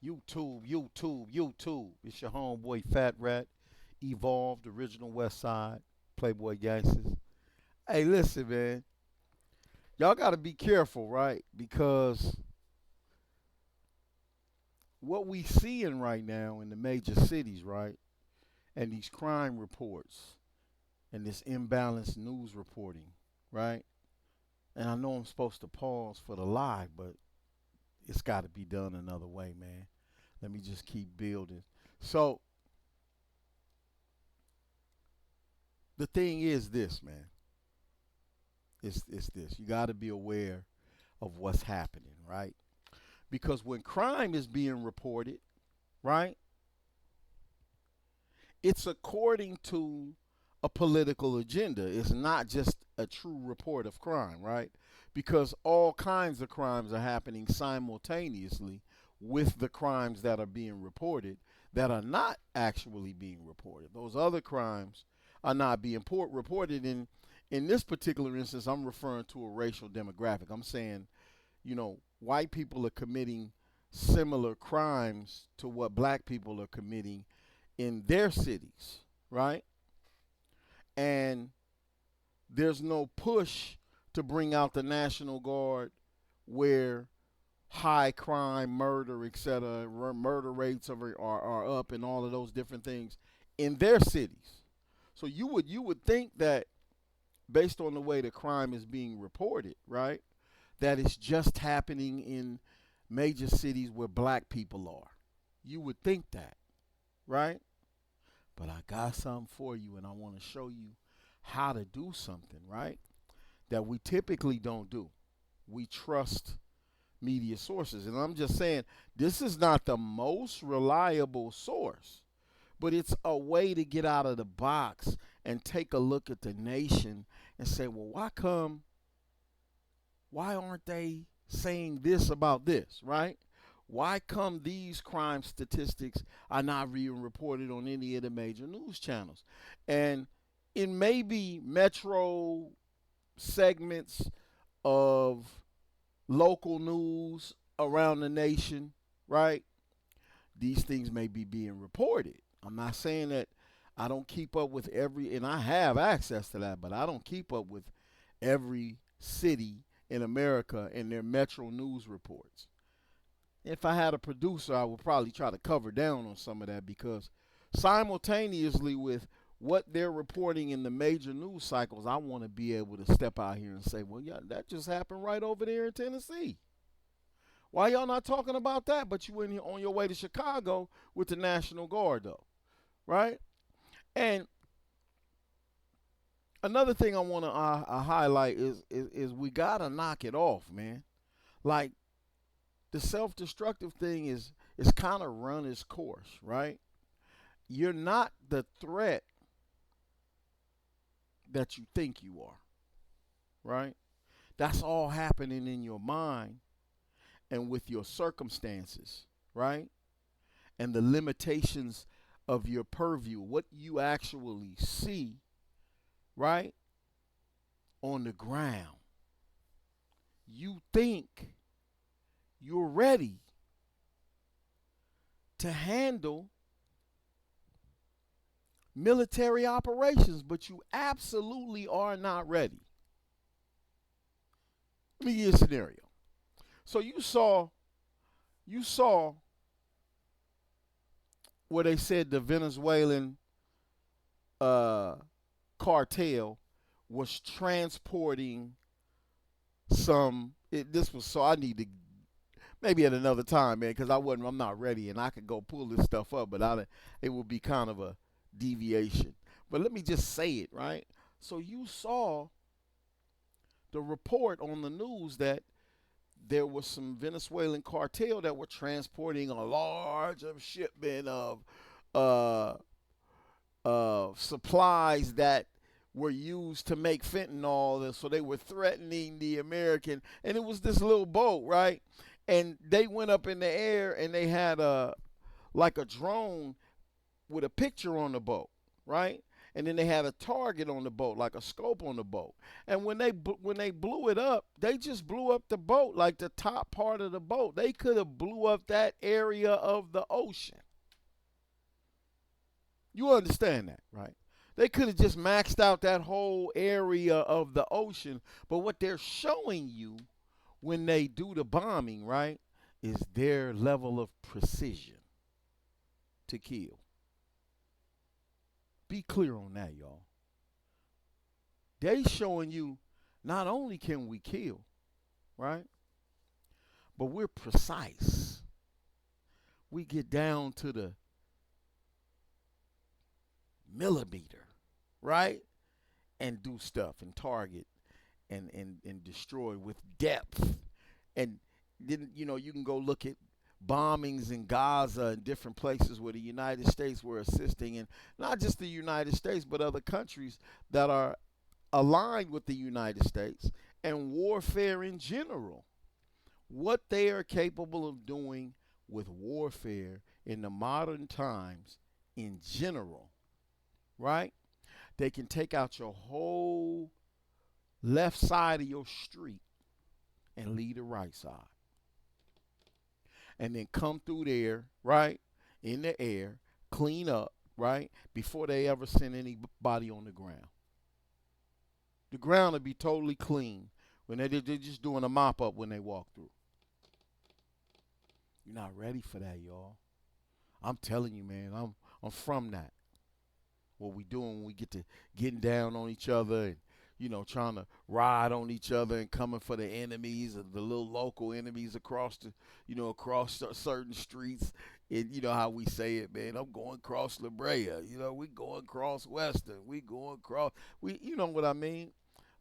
YouTube. It's your homeboy Fat Rat, Evolved, Original West Side, Playboy Gangsters. Hey, listen, man. Y'all got to be careful, right? Because what we seeing right now in the major cities, right, and these crime reports and this imbalanced news reporting, right? And I know I'm supposed to pause for the live, but it's got to be done another way, man. Let me just keep building. So the thing is this, man. It's this. You got to be aware of what's happening, right? Because when crime is being reported, right, it's according to a political agenda. It's not just a true report of crime, right? Because all kinds of crimes are happening simultaneously with the crimes that are being reported that are not actually being reported. Those other crimes are not being reported in this particular instance. I'm referring to a racial demographic. I'm saying, white people are committing similar crimes to what black people are committing in their cities, right? And there's no push to bring out the National Guard where high crime, murder, etc., murder rates are up and all of those different things in their cities. So you would think that based on the way the crime is being reported, right, that it's just happening in major cities where black people are. You would think that, right? But I got something for you, and I want to show you how to do something, right? That we typically don't do. We trust media sources. And I'm just saying, this is not the most reliable source, but it's a way to get out of the box and take a look at the nation and say, well, why aren't they saying this about this, right? Why come these crime statistics are not being reported on any of the major news channels? And in maybe metro segments of local news around the nation, right? These things may be being reported. I'm not saying that I don't keep up with every, and I have access to that, but I don't keep up with every city in America and their metro news reports. If I had a producer, I would probably try to cover down on some of that because simultaneously with what they're reporting in the major news cycles, I want to be able to step out here and say, well, yeah, that just happened right over there in Tennessee. Why y'all not talking about that? But you went on your way to Chicago with the National Guard, though, right? And another thing I want to highlight is we gotta knock it off, man. Like the self-destructive thing is kind of run its course, right? You're not the threat that you think you are, right? That's all happening in your mind and with your circumstances, right? And the limitations of your purview, what you actually see, right? On the ground. You think you're ready to handle military operations, but you absolutely are not ready. Let me give you a scenario. So you saw where they said the Venezuelan uh, cartel was transporting some. This was so I need to maybe at another time, man, because I'm not ready, and I could go pull this stuff up, but it would be kind of a deviation. But let me just say it, right? So you saw the report on the news that there was some Venezuelan cartel that were transporting a large shipment uh, of supplies that were used to make fentanyl, and so they were threatening the American. And it was this little boat, right? And they went up in the air, and they had a like a drone with a picture on the boat, right? and then they had a target on the boat, like a scope on the boat. And when they blew it up, they just blew up the boat, like the top part of the boat. They could have blew up that area of the ocean. You understand that, right? They could have just maxed out that whole area of the ocean. But what they're showing you when they do the bombing, right, is their level of precision to kill. Be clear on that, y'all. They showing you not only can we kill, right, but we're precise. We get down to the millimeter, right, and do stuff and target and destroy with depth. And then, you can go look at bombings in Gaza and different places where the United States were assisting, and not just the United States, but other countries that are aligned with the United States, and warfare in general. What they are capable of doing with warfare in the modern times in general, right? They can take out your whole left side of your street and leave the right side. And then come through there, right, in the air, clean up, right, before they ever send anybody on the ground. The ground will be totally clean when they're just doing a mop up when they walk through. You're not ready for that, y'all. I'm telling you, man, I'm from that. What we doing when we get to getting down on each other and, trying to ride on each other and coming for the enemies and the little local enemies across across certain streets. And you know how we say it, man. I'm going across La Brea. We going across Western. We going across. You know what I mean?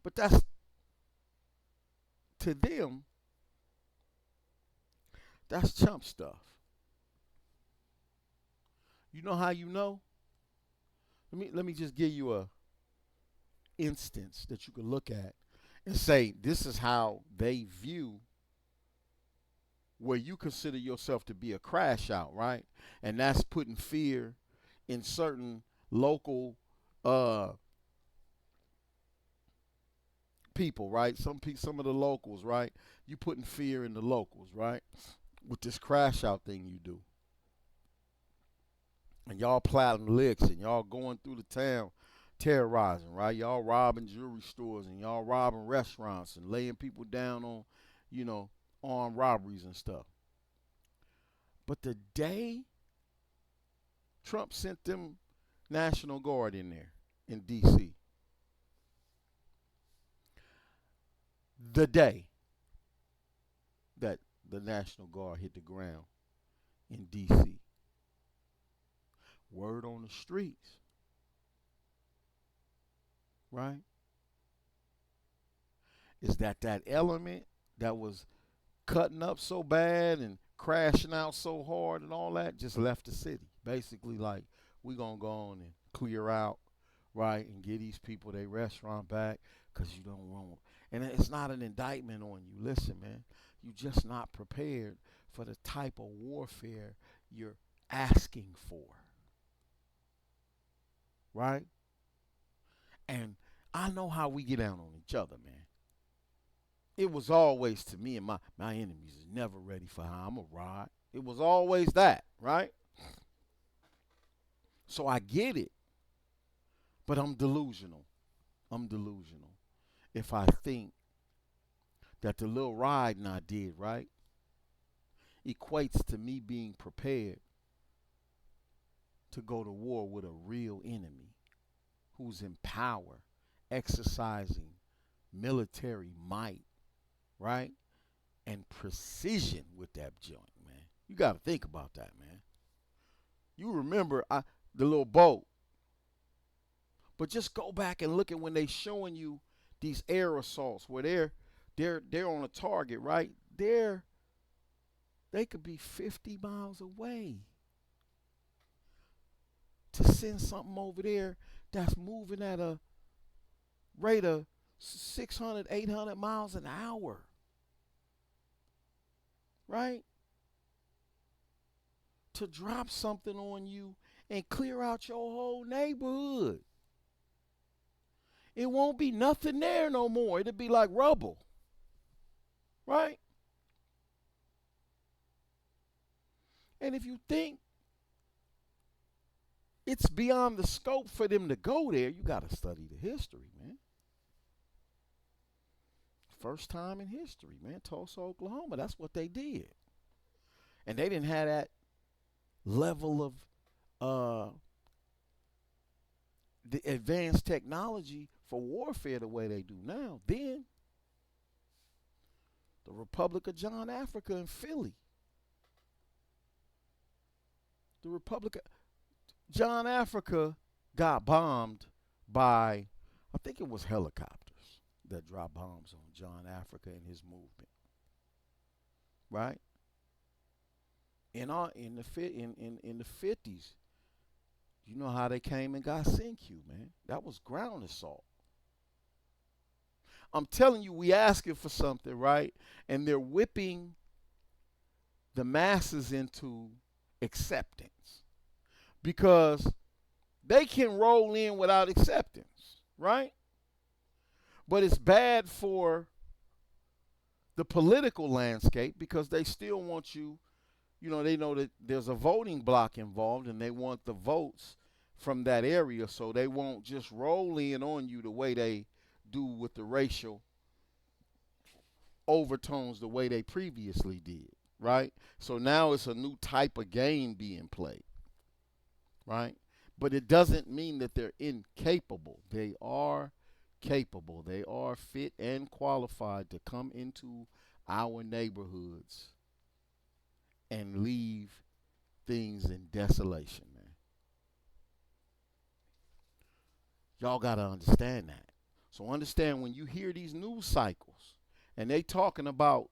But that's, to them, that's chump stuff. You know how you know? Let me just give you a instance that you can look at and say this is how they view where you consider yourself to be a crash out, right? And that's putting fear in certain local people, right? Some of the locals, right? You putting fear in the locals, right? With this crash out thing you do. And y'all plotting licks and y'all going through the town terrorizing, right? Y'all robbing jewelry stores and y'all robbing restaurants and laying people down on, armed robberies and stuff. But the day Trump sent them National Guard in there in D.C., the day that the National Guard hit the ground in D.C., word on the streets, right, is that element that was cutting up so bad and crashing out so hard and all that just left the city. Basically, like, we going to go on and clear out, right, and get these people their restaurant back because you don't want. And it's not an indictment on you. Listen, man, you just not prepared for the type of warfare you're asking for, right? And I know how we get down on each other, man. It was always, to me and my enemies is never ready for how I'm going to ride. It was always that, right? So I get it, but I'm delusional. I'm delusional if I think that the little riding I did, right, equates to me being prepared to go to war with a real enemy who's in power, exercising military might, right, and precision with that joint, man. You got to think about that, man. You remember the little boat, but just go back and look at when they showing you these air assaults where they're on a target, right? They could be 50 miles away. To send something over there that's moving at a rate of 600, 800 miles an hour, right? To drop something on you and clear out your whole neighborhood. it won't be nothing there no more. It'll be like rubble, right? And if you think it's beyond the scope for them to go there, you got to study the history, man. First time in history, man. Tulsa, Oklahoma. That's what they did. And they didn't have that level of the advanced technology for warfare the way they do now. Then the Republic of John Africa in Philly. The Republic of John Africa got bombed by, I think it was helicopters that dropped bombs on John Africa and his movement. Right? In the 50s, you know how they came and got Senku, man. That was ground assault. I'm telling you, we asking for something, right? And they're whipping the masses into acceptance because they can roll in without acceptance, right? But it's bad for the political landscape because they still want you, they know that there's a voting block involved and they want the votes from that area, so they won't just roll in on you the way they do with the racial overtones the way they previously did, right? So now it's a new type of game being played, right? But it doesn't mean that they're incapable. They are capable. They are fit and qualified to come into our neighborhoods and leave things in desolation, man. Y'all got to understand that. So understand when you hear these news cycles and they talking about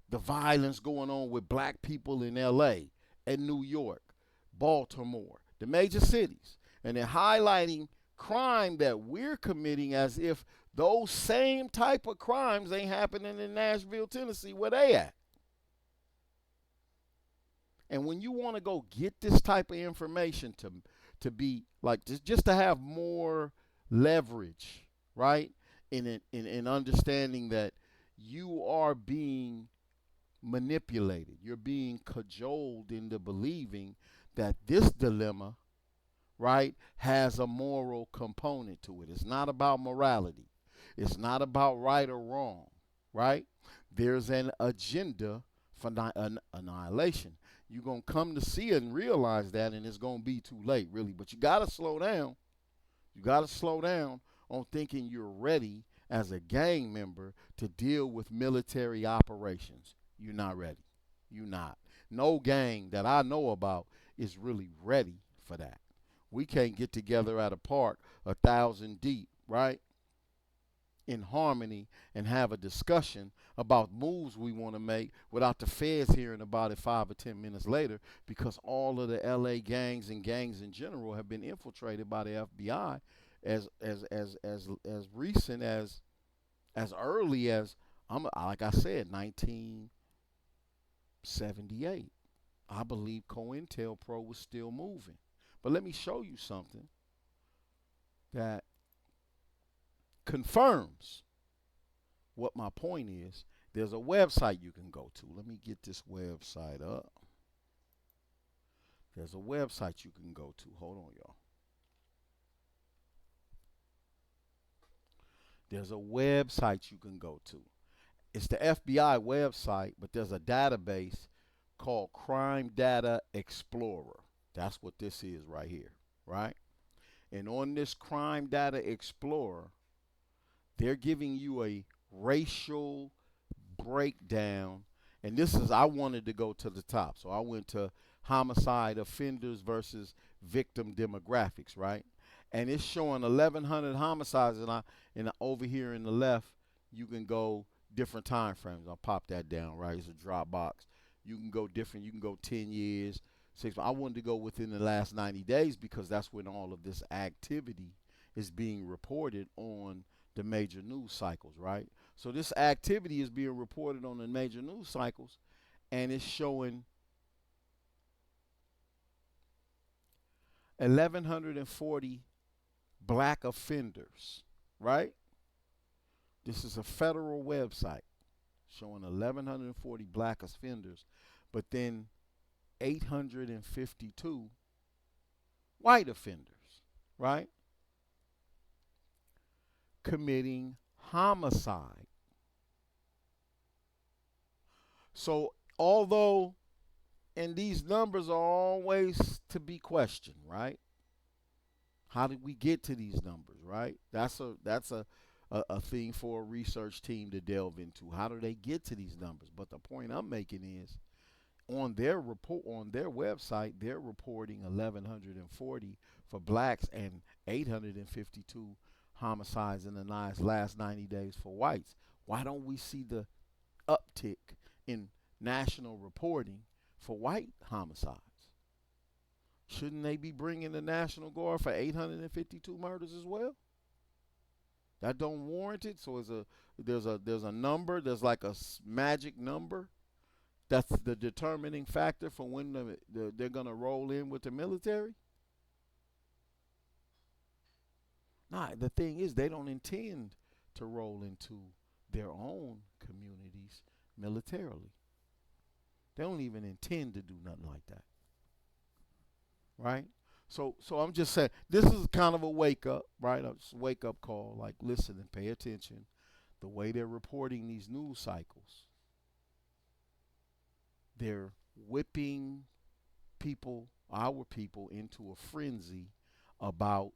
the violence going on with black people in LA and New York, Baltimore, the major cities, and they're highlighting crime that we're committing as if those same type of crimes ain't happening in Nashville, Tennessee, where they at. And when you want to go get this type of information to be like just to have more leverage, right? In understanding that you are being manipulated, you're being cajoled into believing that this dilemma, right, has a moral component to it. It's not about morality. It's not about right or wrong, right? There's an agenda for annihilation. You're going to come to see it and realize that, and it's going to be too late, really. But you got to slow down. You got to slow down on thinking you're ready as a gang member to deal with military operations. You're not ready. You're not. No gang that I know about is really ready for that. We can't get together at a park 1,000 deep, right, in harmony and have a discussion about moves we want to make without the feds hearing about it 5 or 10 minutes later, because all of the LA gangs and gangs in general have been infiltrated by the FBI as recent as early as like I said, 1978. I believe COINTELPRO was still moving. But let me show you something that confirms what my point is. There's a website you can go to. Let me get this website up. There's a website you can go to. Hold on, y'all. There's a website you can go to. It's the FBI website, but there's a database called Crime Data Explorer. That's what this is right here, right? And on this Crime Data Explorer, they're giving you a racial breakdown. And this is, I wanted to go to the top. So I went to homicide offenders versus victim demographics, right? And it's showing 1,100 homicides. And over here in the left, you can go different time frames. I'll pop that down, right? It's a drop box. You can go different. You can go 10 years, 6 months. I wanted to go within the last 90 days because that's when all of this activity is being reported on the major news cycles, right? So this activity is being reported on the major news cycles, and it's showing 1,140 black offenders, right? This is a federal website showing 1,140 black offenders, but then 852 white offenders, right? Committing homicide. So, although, and these numbers are always to be questioned, right? How did we get to these numbers, right? That's a thing for a research team to delve into. How do they get to these numbers? But the point I'm making is on their report on their website, they're reporting 1,140 for blacks and 852 homicides in the last 90 days for whites. Why don't we see the uptick in national reporting for white homicides? Shouldn't they be bringing the National Guard for 852 murders as well? That don't warrant it. So there's a number. There's like a magic number. That's the determining factor for when they're gonna roll in with the military. Nah, the thing is they don't intend to roll into their own communities militarily. They don't even intend to do nothing like that, right? So I'm just saying this is kind of a wake up, right? A wake up call. Like, listen and pay attention. The way they're reporting these news cycles, they're whipping people, our people, into a frenzy about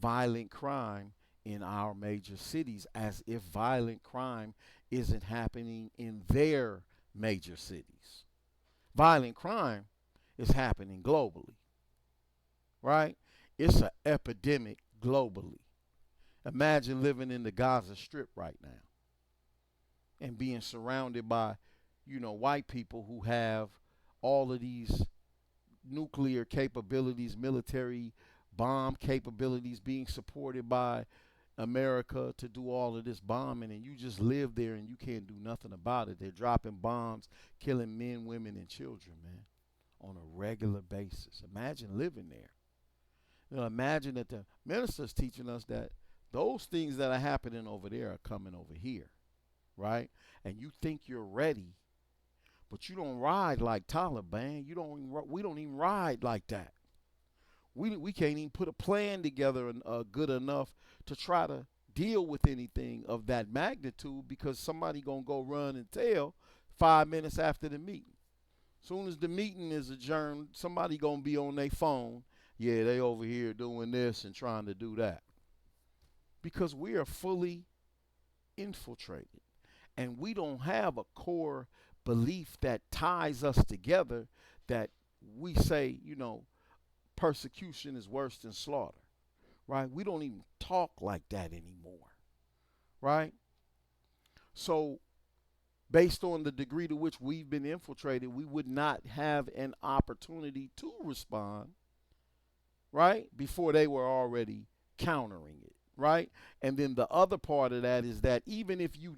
violent crime in our major cities, as if violent crime isn't happening in their major cities. Violent crime is happening globally, right? It's an epidemic globally. Imagine living in the Gaza Strip right now and being surrounded by, white people who have all of these nuclear capabilities, military bomb capabilities, being supported by America to do all of this bombing, and you just live there and you can't do nothing about it. They're dropping bombs, killing men, women, and children, man, on a regular basis. Imagine living there. Imagine that the minister's teaching us that those things that are happening over there are coming over here, right? And you think you're ready, but you don't ride like Taliban. We don't even ride like that. We can't even put a plan together good enough to try to deal with anything of that magnitude, because somebody gonna go run and tell 5 minutes after the meeting. Soon as the meeting is adjourned, somebody gonna be on their phone. Yeah, they over here doing this and trying to do that. Because we are fully infiltrated. And we don't have a core belief that ties us together, that we say, persecution is worse than slaughter, right? We don't even talk like that anymore, right? So based on the degree to which we've been infiltrated, we would not have an opportunity to respond, right, before they were already countering it, right? And then the other part of that is that even if you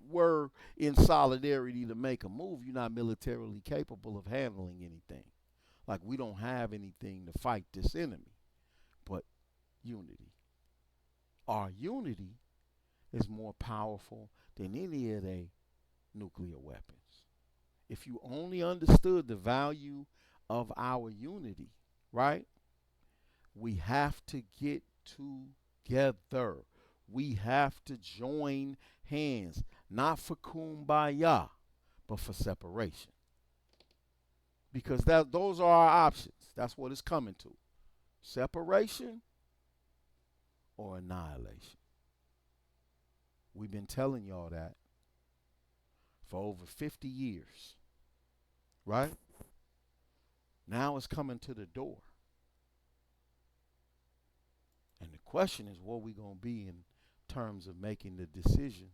were in solidarity to make a move, you're not militarily capable of handling anything. Like, we don't have anything to fight this enemy but unity. Our unity is more powerful than any of their nuclear weapons. If you only understood the value of our unity, right? We have to get together. We have to join hands, not for kumbaya, but for separation. Because those are our options. That's what it's coming to. Separation or annihilation. We've been telling y'all that for over 50 years, right? Now it's coming to the door. And the question is, what we going to be in terms of making the decision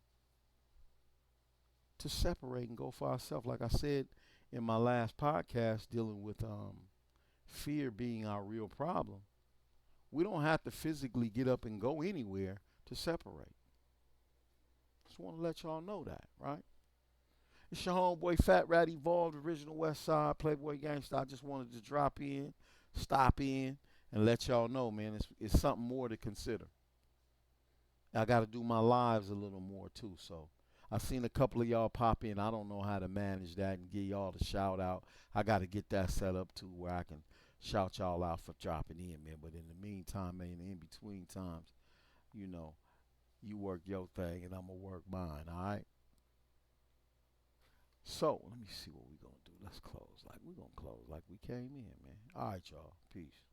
to separate and go for ourselves. Like I said in my last podcast, dealing with fear being our real problem, we don't have to physically get up and go anywhere to separate. Just want to let y'all know that, right? It's your homeboy Fat Rat Evolved, original West Side Playboy Gangsta. I just wanted to drop in, stop in, and let y'all know, man, it's something more to consider. I got to do my lives a little more too. So I seen a couple of y'all pop in. I don't know how to manage that and give y'all the shout out. I got to get that set up too where I can shout y'all out for dropping in, man. But in the meantime, man, in between times, you know, you work your thing and I'm gonna work mine. All right. So let me see what we gonna do. Let's close like we gonna close like we came in, man. All right, y'all. Peace.